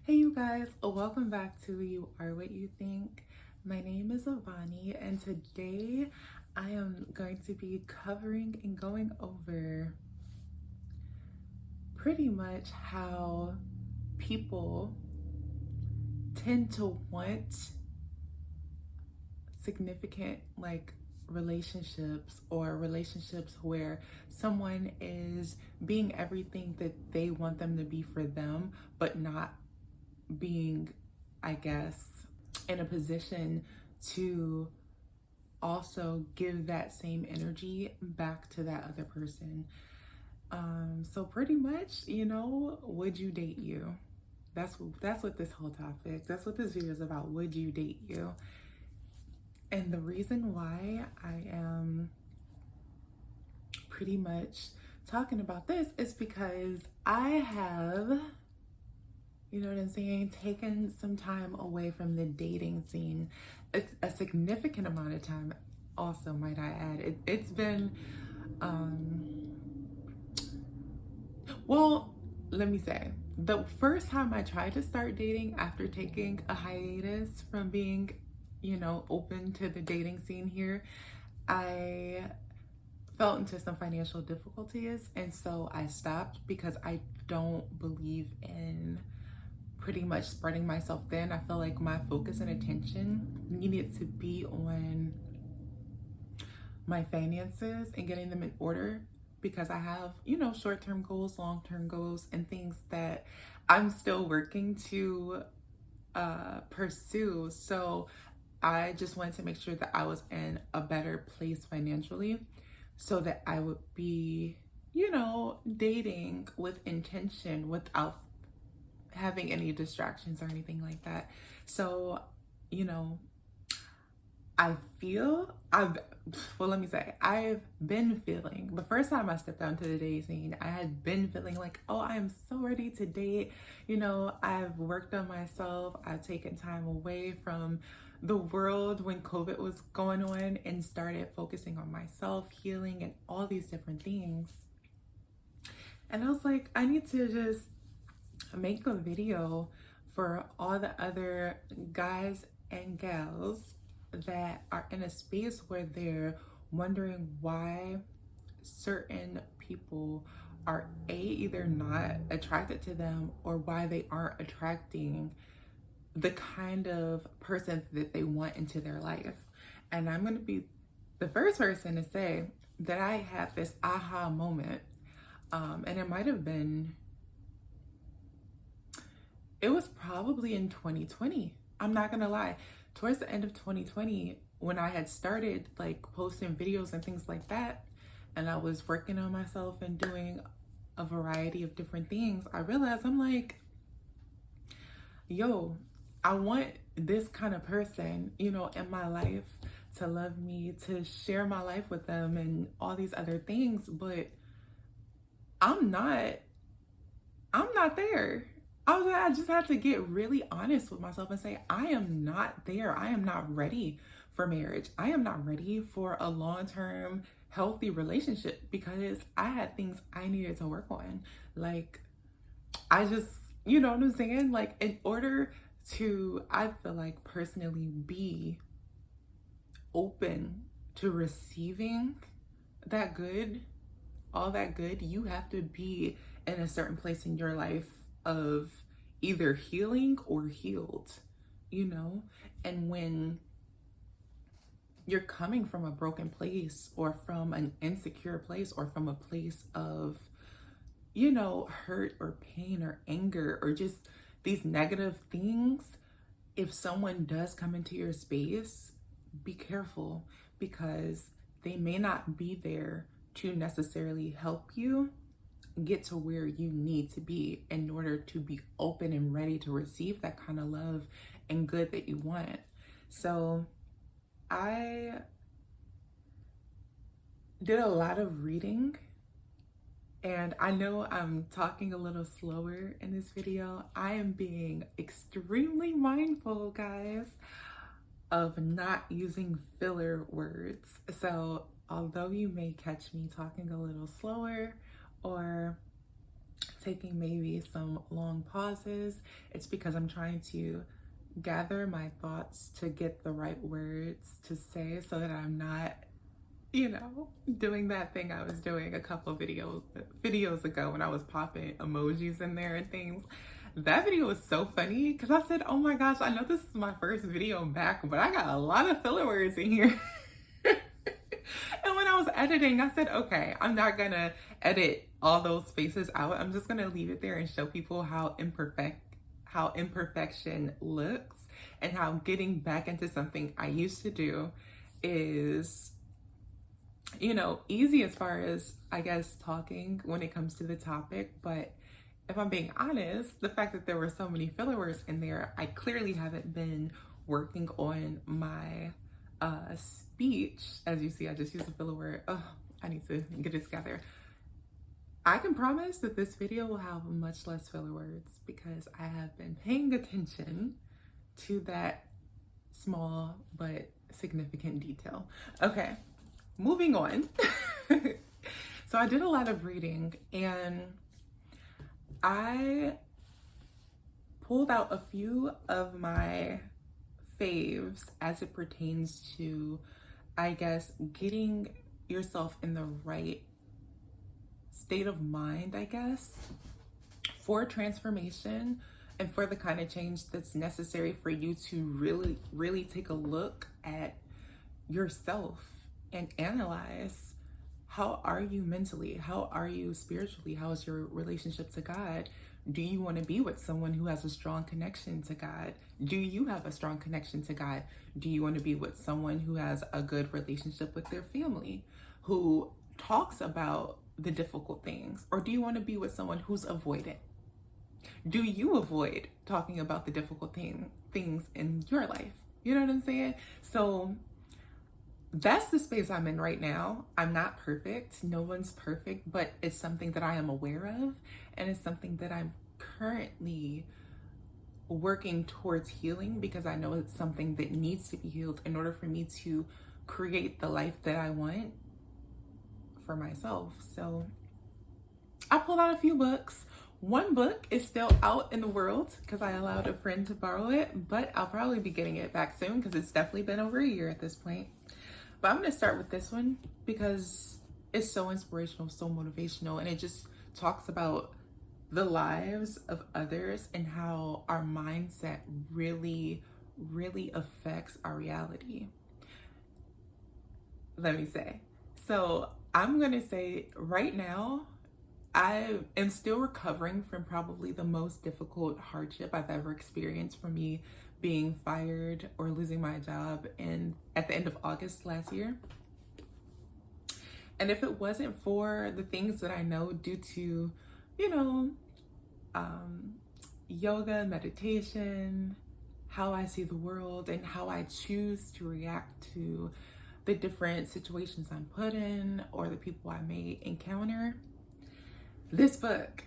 Hey you guys, welcome back to You Are What You Think. My name is Avani and today I am going to be covering and going over pretty much how people tend to want significant relationships or relationships where someone is being everything that they want them to be for them, but not being, I guess, in a position to also give that same energy back to that other person. So pretty much, would you date you? That's what this whole topic, that's what this video is about. Would you date you? And the reason why I am pretty much talking about this is because I have, you know what I'm saying, taken some time away from the dating scene. It's a significant amount of time, also, might I add. It's been, well, let me say, the first time I tried to start dating after taking a hiatus from being, open to the dating scene here, I fell into some financial difficulties. And so I stopped because I don't believe in pretty much spreading myself thin. I feel like my focus and attention needed to be on my finances and getting them in order because I have, short-term goals, long-term goals, and things that I'm still working to pursue. So I just wanted to make sure that I was in a better place financially so that I would be, dating with intention without having any distractions or anything like that. So, you know, I feel let me say, I've been feeling the first time I stepped out into the dating scene, I had been feeling like, oh, I am so ready to date. I've worked on myself, I've taken time away from the world when COVID was going on and started focusing on myself, healing, and all these different things. And I was like, I need to just make a video for all the other guys and gals that are in a space where they're wondering why certain people are either not attracted to them or why they aren't attracting the kind of person that they want into their life. And I'm going to be the first person to say that I had this aha moment. And it was probably in 2020. I'm not gonna lie. Towards the end of 2020, when I had started posting videos and things like that, and I was working on myself and doing a variety of different things, I realized I'm like, yo, I want this kind of person, in my life to love me, to share my life with them and all these other things, but I'm not there. I just had to get really honest with myself and say, I am not there. I am not ready for marriage. I am not ready for a long-term healthy relationship because I had things I needed to work on. I just, you know what I'm saying? In order to, I feel like, personally be open to receiving that good, all that good, you have to be in a certain place in your life of either healing or healed, And when you're coming from a broken place or from an insecure place or from a place of, hurt or pain or anger or just these negative things, if someone does come into your space, be careful because they may not be there to necessarily help you get to where you need to be in order to be open and ready to receive that kind of love and good that you want. So I did a lot of reading, and I know I'm talking a little slower in this video. I am being extremely mindful, guys, of not using filler words. So although you may catch me talking a little slower or taking maybe some long pauses, it's because I'm trying to gather my thoughts to get the right words to say so that I'm not, doing that thing I was doing a couple videos ago when I was popping emojis in there and things. That video was so funny because I said, oh my gosh, I know this is my first video back, but I got a lot of filler words in here. And when I was editing, I said, okay, I'm not gonna edit all those faces out. I'm just gonna leave it there and show people how imperfection looks, and how getting back into something I used to do is, easy as far as, I guess, talking when it comes to the topic. But if I'm being honest, the fact that there were so many filler words in there, I clearly haven't been working on my speech. As you see, I just used a filler word. Oh, I need to get it together. I can promise that this video will have much less filler words because I have been paying attention to that small but significant detail. Okay, moving on. So I did a lot of reading, and I pulled out a few of my faves as it pertains to, I guess, getting yourself in the right state of mind, I guess, for transformation and for the kind of change that's necessary for you to really, really take a look at yourself and analyze, how are you mentally? How are you spiritually? How is your relationship to God? Do you want to be with someone who has a strong connection to God? Do you have a strong connection to God? Do you want to be with someone who has a good relationship with their family, who talks about the difficult things? Or do you want to be with someone who's avoidant? Do you avoid talking about the difficult things in your life? You know what I'm saying? So that's the space I'm in right now. I'm not perfect. No one's perfect, but it's something that I am aware of, and it's something that I'm currently working towards healing, because I know it's something that needs to be healed in order for me to create the life that I want for myself. So I pulled out a few books. One book is still out in the world because I allowed a friend to borrow it, but I'll probably be getting it back soon because it's definitely been over a year at this point. But I'm going to start with this one because it's so inspirational, so motivational, and it just talks about the lives of others and how our mindset really, really affects our reality. Let me say. So I'm going to say right now, I am still recovering from probably the most difficult hardship I've ever experienced, for me being fired or losing my job at the end of August last year. And if it wasn't for the things that I know due to, yoga, meditation, how I see the world, and how I choose to react to the different situations I'm put in or the people I may encounter, this book,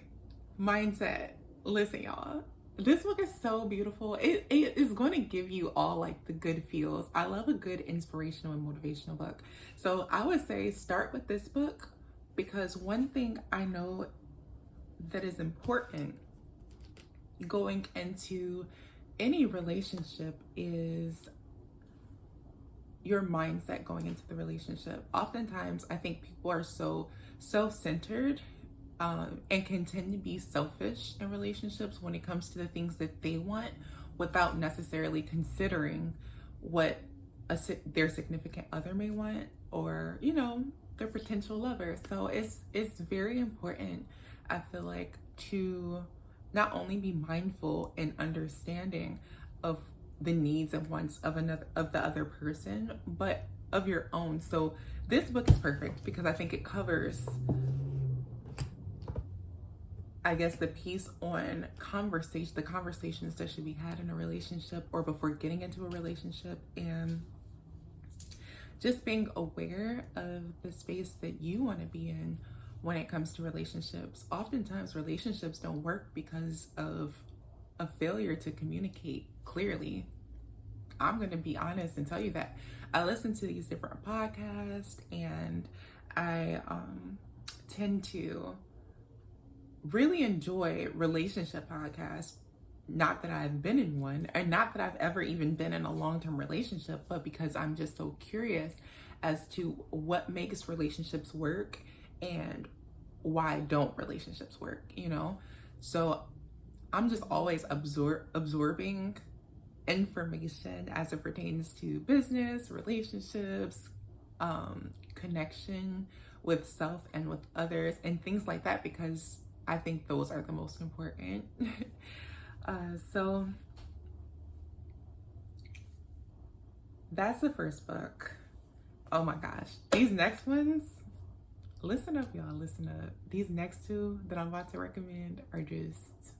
Mindset, listen, y'all, this book is so beautiful. It is going to give you all like the good feels. I love a good inspirational and motivational book. So I would say start with this book, because one thing I know that is important going into any relationship is your mindset going into the relationship. Oftentimes, I think people are so self-centered and can tend to be selfish in relationships when it comes to the things that they want, without necessarily considering what their significant other may want, or their potential lover. So it's very important, I feel like, to not only be mindful and understanding of the needs and wants of the other person, but of your own. So this book is perfect because I think it covers, I guess, the piece on the conversations that should be had in a relationship or before getting into a relationship, and just being aware of the space that you want to be in when it comes to relationships. Oftentimes relationships don't work because of a failure to communicate clearly. I'm going to be honest and tell you that I listen to these different podcasts, and I tend to really enjoy relationship podcasts. Not that I've been in one, and not that I've ever even been in a long-term relationship, but because I'm just so curious as to what makes relationships work and why don't relationships work, you know? So I'm just always absorbing information as it pertains to business, relationships, connection with self and with others, and things like that, because I think those are the most important. So that's the first book. Oh my gosh. These next ones, listen up, y'all. Listen up. These next two that I'm about to recommend are just...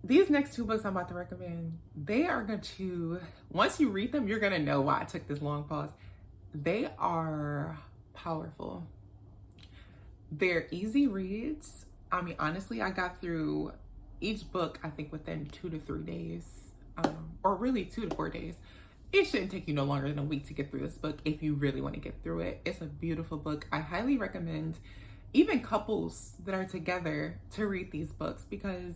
These next two books I'm about to recommend, they are going to... Once you read them, you're going to know why I took this long pause. They are powerful. They're easy reads. I mean, honestly, I got through each book, I think, within 2 to 3 days, or really 2 to 4 days. It shouldn't take you no longer than a week to get through this book if you really want to get through it. It's a beautiful book. I highly recommend even couples that are together to read these books, because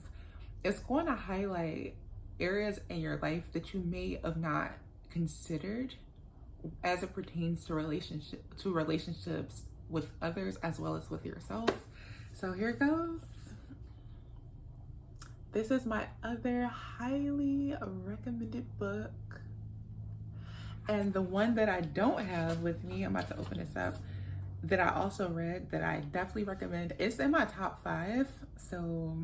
it's going to highlight areas in your life that you may have not considered as it pertains to relationships with others as well as with yourself. So here goes. This is my other highly recommended book. And the one that I don't have with me, I'm about to open this up, that I also read that I definitely recommend. It's in my top 5. So,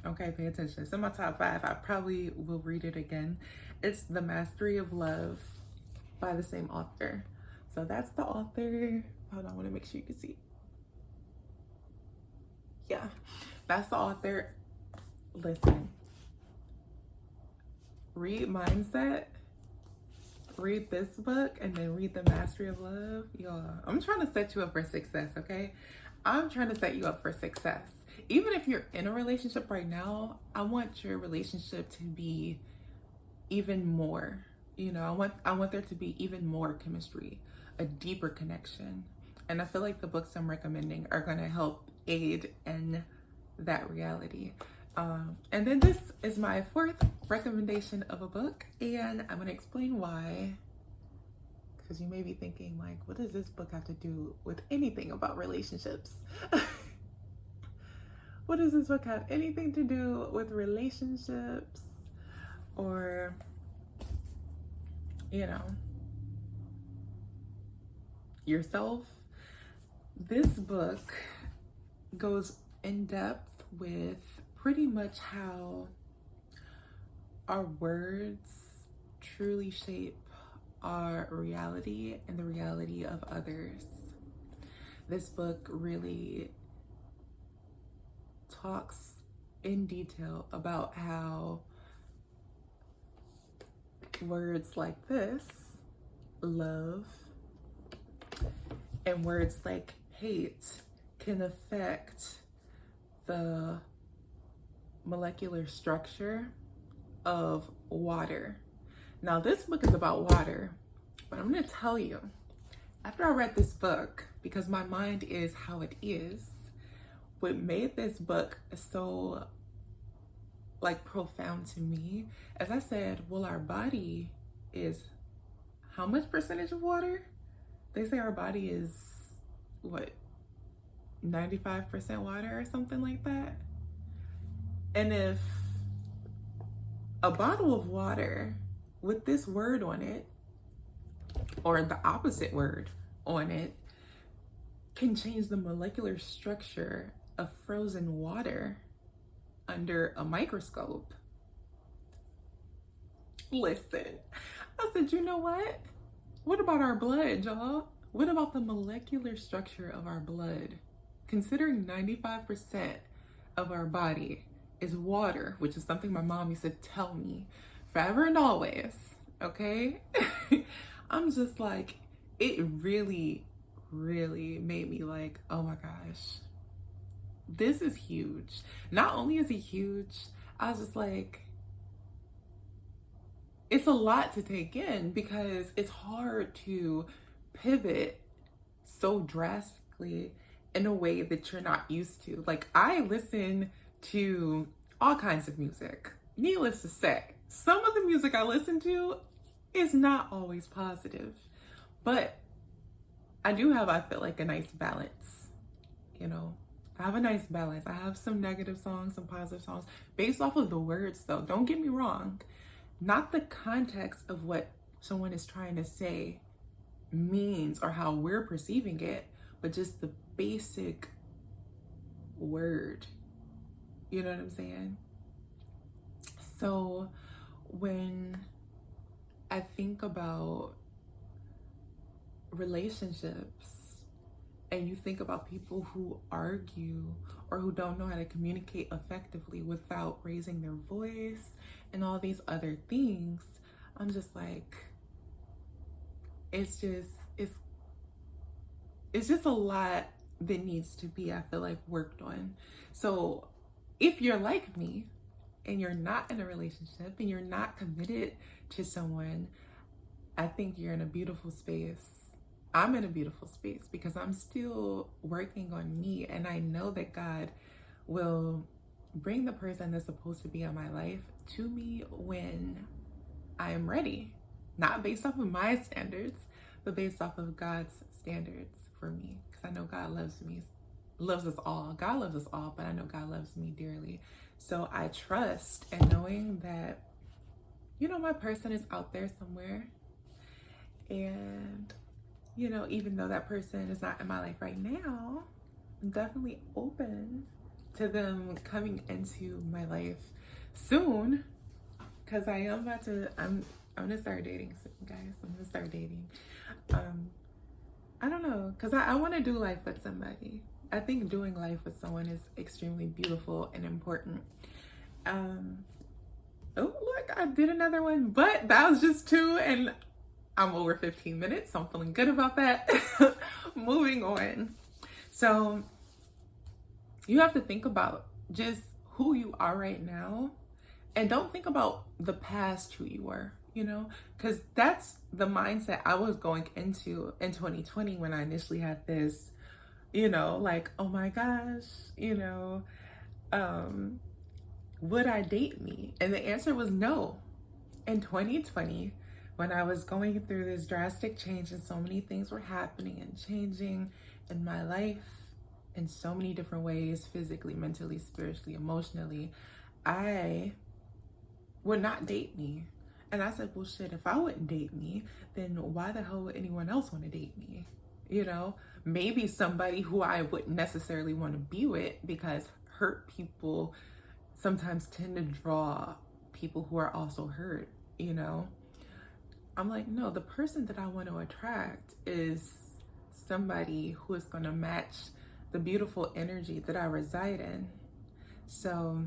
okay, pay attention. It's in my top 5. I probably will read it again. It's The Mastery of Love by the same author. So that's the author. Hold on, I want to make sure you can see. Yeah, that's the author. Listen, read Mindset, read this book, and then read The Mastery of Love. Y'all, I'm trying to set you up for success, okay? I'm trying to set you up for success. Even if you're in a relationship right now, I want your relationship to be even more, you know, I want there to be even more chemistry, a deeper connection. And I feel like the books I'm recommending are going to help aid in that reality. And then this is my 4th recommendation of a book, and I'm going to explain why. Because you may be thinking, like, what does this book have to do with anything about relationships? What does this book have anything to do with relationships or, you know, yourself? This book goes in depth with pretty much how our words truly shape our reality and the reality of others. This book really talks in detail about how words like this, love, and words like hate can affect the molecular structure of water. Now, this book is about water, but I'm going to tell you, after I read this book, because my mind is how it is, what made this book so like profound to me, as I said, well, our body is how much percentage of water? They say our body is what, 95% water or something like that. And if a bottle of water with this word on it, or the opposite word on it, can change the molecular structure of frozen water under a microscope. Listen, I said, you know what? What about our blood, y'all? What about the molecular structure of our blood? Considering 95% of our body is water, which is something my mom used to tell me forever and always, okay? I'm just like, it really, really made me like, oh my gosh, this is huge. Not only is it huge, I was just like, it's a lot to take in, because it's hard to pivot so drastically in a way that you're not used to. Like, I listen to all kinds of music. Needless to say, some of the music I listen to is not always positive, but I do have, I feel like, a nice balance. You know, I have a nice balance. I have some negative songs, some positive songs, based off of the words, though. Don't get me wrong. Not the context of what someone is trying to say means or how we're perceiving it, but just the basic word. You know what I'm saying? So when I think about relationships and you think about people who argue or who don't know how to communicate effectively without raising their voice and all these other things, I'm just like, it's just a lot that needs to be, I feel like, worked on. So if you're like me and you're not in a relationship and you're not committed to someone, I think you're in a beautiful space. I'm in a beautiful space because I'm still working on me, and I know that God will bring the person that's supposed to be in my life to me when I am ready. Not based off of my standards, but based off of God's standards for me. Because I know God loves me, loves us all. God loves us all, but I know God loves me dearly. So I trust in knowing that, you know, my person is out there somewhere. And, you know, even though that person is not in my life right now, I'm definitely open to them coming into my life soon. Because I am about to, I'm gonna start dating soon, guys. I'm gonna start dating. I don't know, because I want to do life with somebody. I think doing life with someone is extremely beautiful and important. Oh, look, I did another one, but that was just 2, and I'm over 15 minutes, so I'm feeling good about that. Moving on. So you have to think about just who you are right now, and don't think about the past who you were, you know, because that's the mindset I was going into in 2020 when I initially had this, you know, like, oh my gosh, you know, would I date me? And the answer was no. In 2020, when I was going through this drastic change and so many things were happening and changing in my life in so many different ways, physically, mentally, spiritually, emotionally, I would not date me. And I said, well, shit, if I wouldn't date me, then why the hell would anyone else want to date me? You know, maybe somebody who I wouldn't necessarily want to be with, because hurt people sometimes tend to draw people who are also hurt, you know? I'm like, no, the person that I want to attract is somebody who is going to match the beautiful energy that I reside in. So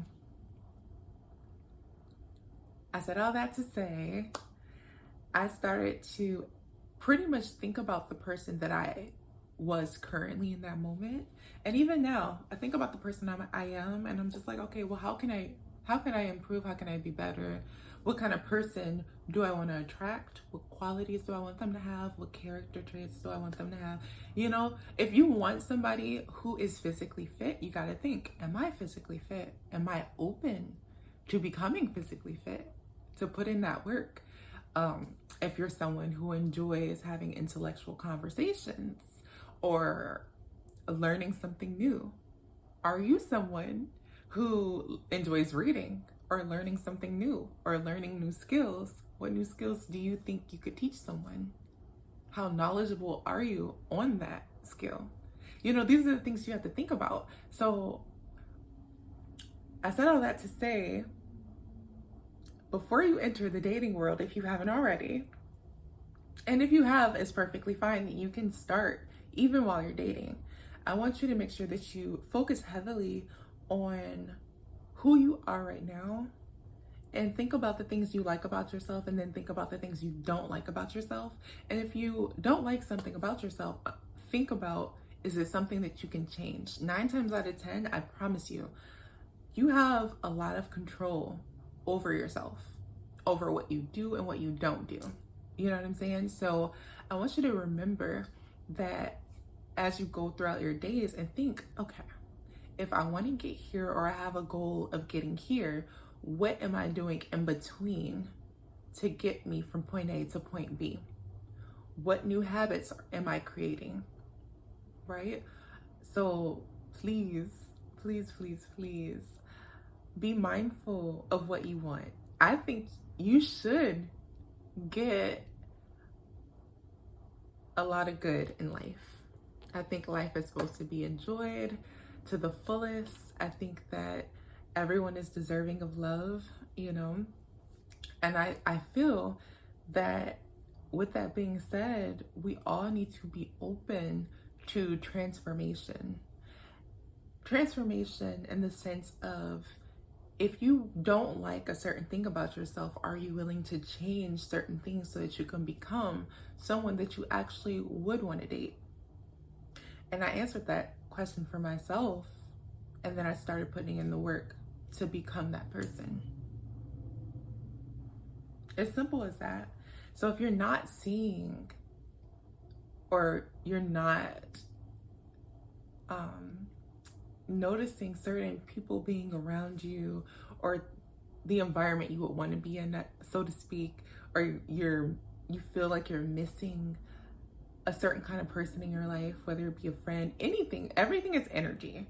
I said all that to say, I started to pretty much think about the person that I was currently in that moment. And even now, I think about the person I am, and I'm just like, okay, well, how can I improve? How can I be better? What kind of person do I want to attract? What qualities do I want them to have? What character traits do I want them to have? You know, if you want somebody who is physically fit, you got to think, am I physically fit? Am I open to becoming physically fit, to put in that work? If you're someone who enjoys having intellectual conversations or learning something new, are you someone who enjoys reading or learning something new or learning new skills? What new skills do you think you could teach someone? How knowledgeable are you on that skill? You know, these are the things you have to think about. So I said all that to say, before you enter the dating world, if you haven't already, and if you have, it's perfectly fine, that you can start even while you're dating. I want you to make sure that you focus heavily on who you are right now, and think about the things you like about yourself, and then think about the things you don't like about yourself. And if you don't like something about yourself, think about, is it something that you can change? 9 times out of 10, I promise you, you have a lot of control over yourself, over what you do and what you don't do. You know what I'm saying? So I want you to remember that as you go throughout your days and think, okay, if I want to get here or I have a goal of getting here, what am I doing in between to get me from point A to point B? What new habits am I creating? Right? So please, please, please, please be mindful of what you want. I think you should get a lot of good in life. I think life is supposed to be enjoyed to the fullest. I think that everyone is deserving of love, you know? And I feel that with that being said, we all need to be open to transformation. Transformation in the sense of, if you don't like a certain thing about yourself, are you willing to change certain things so that you can become someone that you actually would want to date? And I answered that question for myself, and then I started putting in the work to become that person. As simple as that. So if you're not seeing, or you're not noticing certain people being around you, or the environment you would want to be in, so to speak, or you feel like you're missing a certain kind of person in your life, whether it be a friend, anything, everything is energy.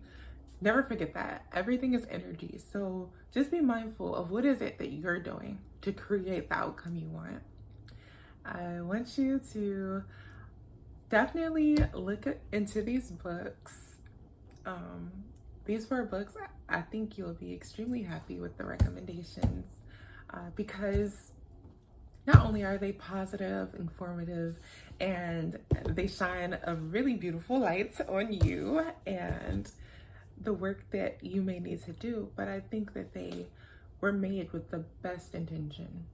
Never forget that. Everything is energy. So just be mindful of what is it that you're doing to create the outcome you want. I want you to definitely look into these books. These 4 books, I think you'll be extremely happy with the recommendations, because not only are they positive, informative, and they shine a really beautiful light on you and the work that you may need to do, but I think that they were made with the best intention,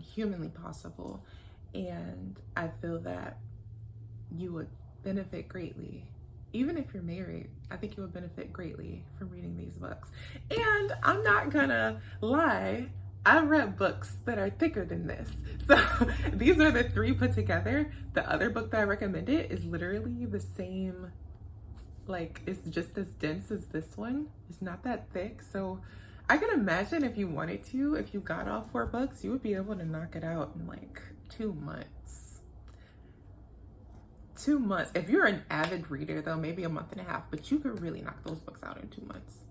humanly possible. And I feel that you would benefit greatly. Even if you're married, I think you would benefit greatly from reading these books. And I'm not gonna lie, I've read books that are thicker than this. So these are the 3 put together. The other book that I recommended is literally the same, like, it's just as dense as this one. It's not that thick. So I can imagine if you wanted to, if you got all 4 books, you would be able to knock it out in like 2 months. 2 months. If you're an avid reader though, maybe a month and a half, but you could really knock those books out in 2 months.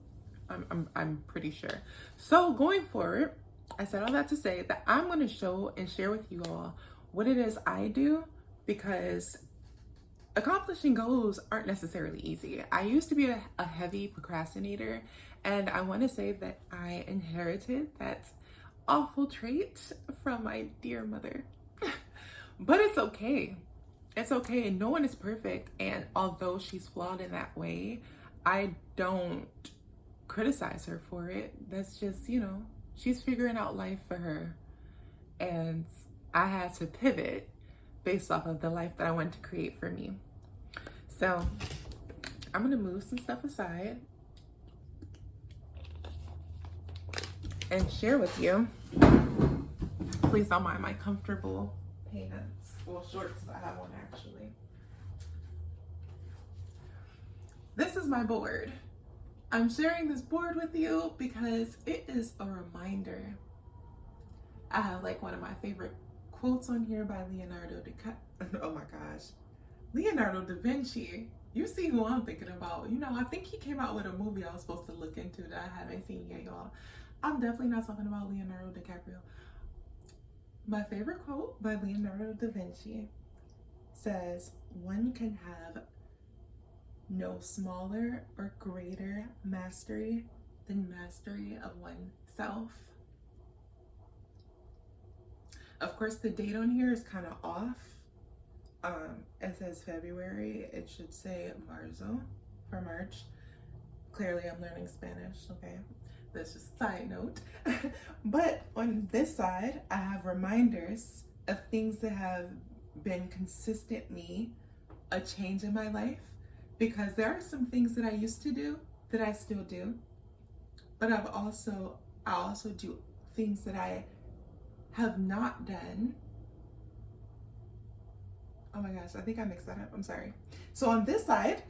I'm pretty sure. So going forward, I said all that to say that I'm going to show and share with you all what it is I do, because accomplishing goals aren't necessarily easy. I used to be a heavy procrastinator, and I want to say that I inherited that awful trait from my dear mother. But it's okay. It's okay, and no one is perfect. And although she's flawed in that way, I don't criticize her for it. That's just, you know, she's figuring out life for her. And I had to pivot based off of the life that I wanted to create for me. So I'm gonna move some stuff aside and share with you. Please don't mind my comfortable pants. Well, shorts, I have one actually. This is my board. I'm sharing this board with you because it is a reminder. I have like one of my favorite quotes on here by Leonardo da Vinci. You see who I'm thinking about. You know, I think he came out with a movie I was supposed to look into that I haven't seen yet, y'all. I'm definitely not talking about Leonardo DiCaprio. My favorite quote by Leonardo da Vinci says, "One can have no smaller or greater mastery than mastery of oneself." Of course, the date on here is kind of off. It says February. It should say Marzo for March. Clearly, I'm learning Spanish, okay? That's just a side note. But on this side, I have reminders of things that have been consistently a change in my life, because there are some things that I used to do that I still do, but I also do things that I have not done Oh my gosh, I think I mixed that up. I'm sorry. So on this side,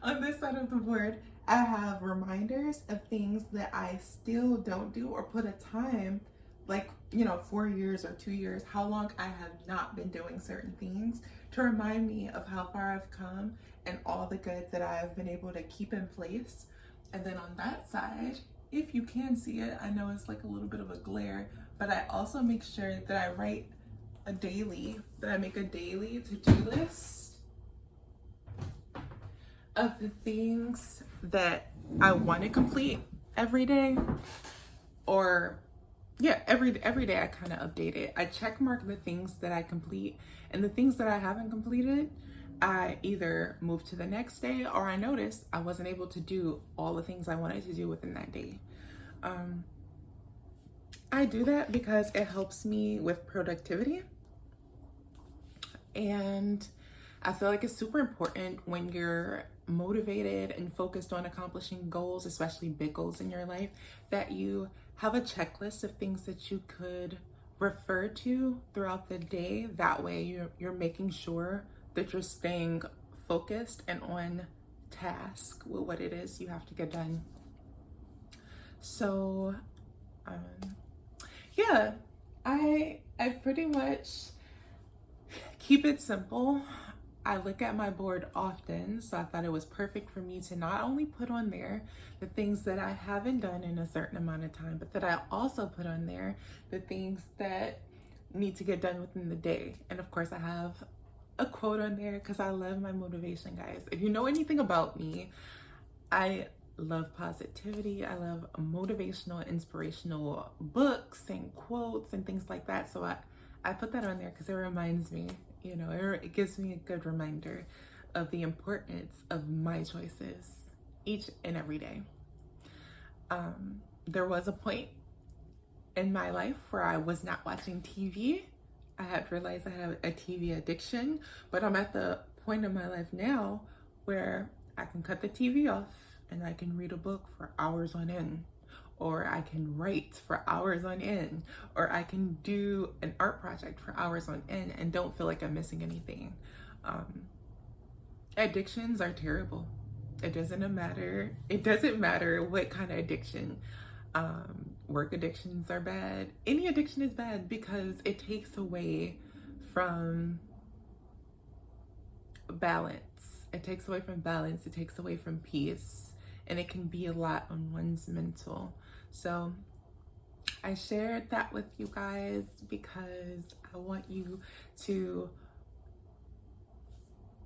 on this side of the board, I have reminders of things that I still don't do or put a time, like, 4 years or 2 years, how long I have not been doing certain things to remind me of how far I've come and all the good that I have been able to keep in place. And then on that side, if you can see it, I know it's like a little bit of a glare, but I also make sure that I write that I make a daily to-do list of the things that I want to complete every day, or yeah, every day I kind of update it. I check mark the things that I complete, and the things that I haven't completed, I either move to the next day, or I notice I wasn't able to do all the things I wanted to do within that day. I do that because it helps me with productivity. And I feel like it's super important when you're motivated and focused on accomplishing goals, especially big goals in your life, that you have a checklist of things that you could refer to throughout the day. That way you're making sure that you're staying focused and on task with what it is you have to get done. So yeah, I pretty much keep it simple. I look at my board often, so I thought it was perfect for me to not only put on there the things that I haven't done in a certain amount of time, but that I also put on there the things that need to get done within the day. And of course, I have a quote on there because I love my motivation, guys. If you know anything about me, I love positivity. I love motivational, inspirational books and quotes and things like that. So I put that on there because it reminds me, it gives me a good reminder of the importance of my choices each and every day. There was a point in my life where I was not watching TV. I had realized I had a TV addiction, but I'm at the point in my life now where I can cut the TV off and I can read a book for hours on end, or I can write for hours on end, or I can do an art project for hours on end and don't feel like I'm missing anything. Addictions are terrible. It doesn't matter what kind of addiction. Work addictions are bad. Any addiction is bad because it takes away from balance. It takes away from balance. It takes away from peace. And it can be a lot on one's mental. So I shared that with you guys because I want you to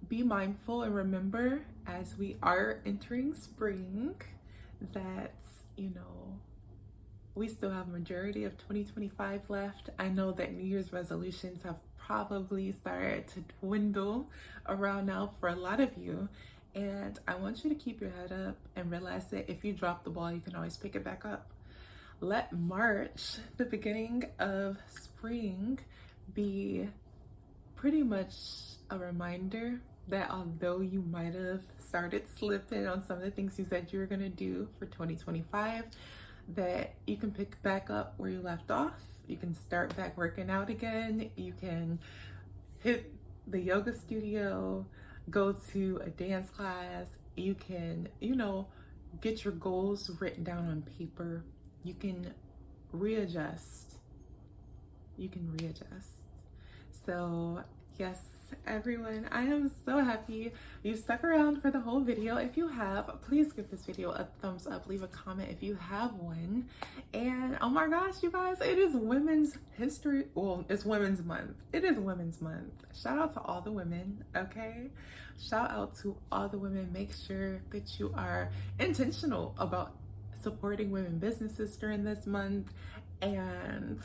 be mindful and remember, as we are entering spring, that, we still have a majority of 2025 left. I know that New Year's resolutions have probably started to dwindle around now for a lot of you. And I want you to keep your head up and realize that if you drop the ball, you can always pick it back up. Let March, the beginning of spring, be pretty much a reminder that although you might have started slipping on some of the things you said you were going to do for 2025, that you can pick back up where you left off. You can start back working out again. You can hit the yoga studio, go to a dance class. You can, get your goals written down on paper. You can readjust. So yes, everyone, I am so happy you stuck around for the whole video. If you have, please give this video a thumbs up, leave a comment if you have one. And oh my gosh, you guys, it is Women's History, well, it's Women's Month. It is Women's Month. Shout out to all the women, okay? Shout out to all the women. Make sure that you are intentional about supporting women businesses during this month, and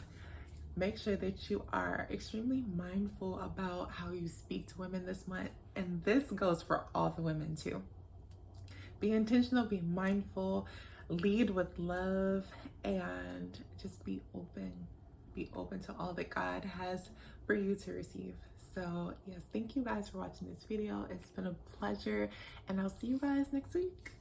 make sure that you are extremely mindful about how you speak to women this month. And this goes for all the women too. Be intentional, be mindful, lead with love, and just be open. Be open to all that God has for you to receive. So yes, thank you guys for watching this video. It's been a pleasure, and I'll see you guys next week.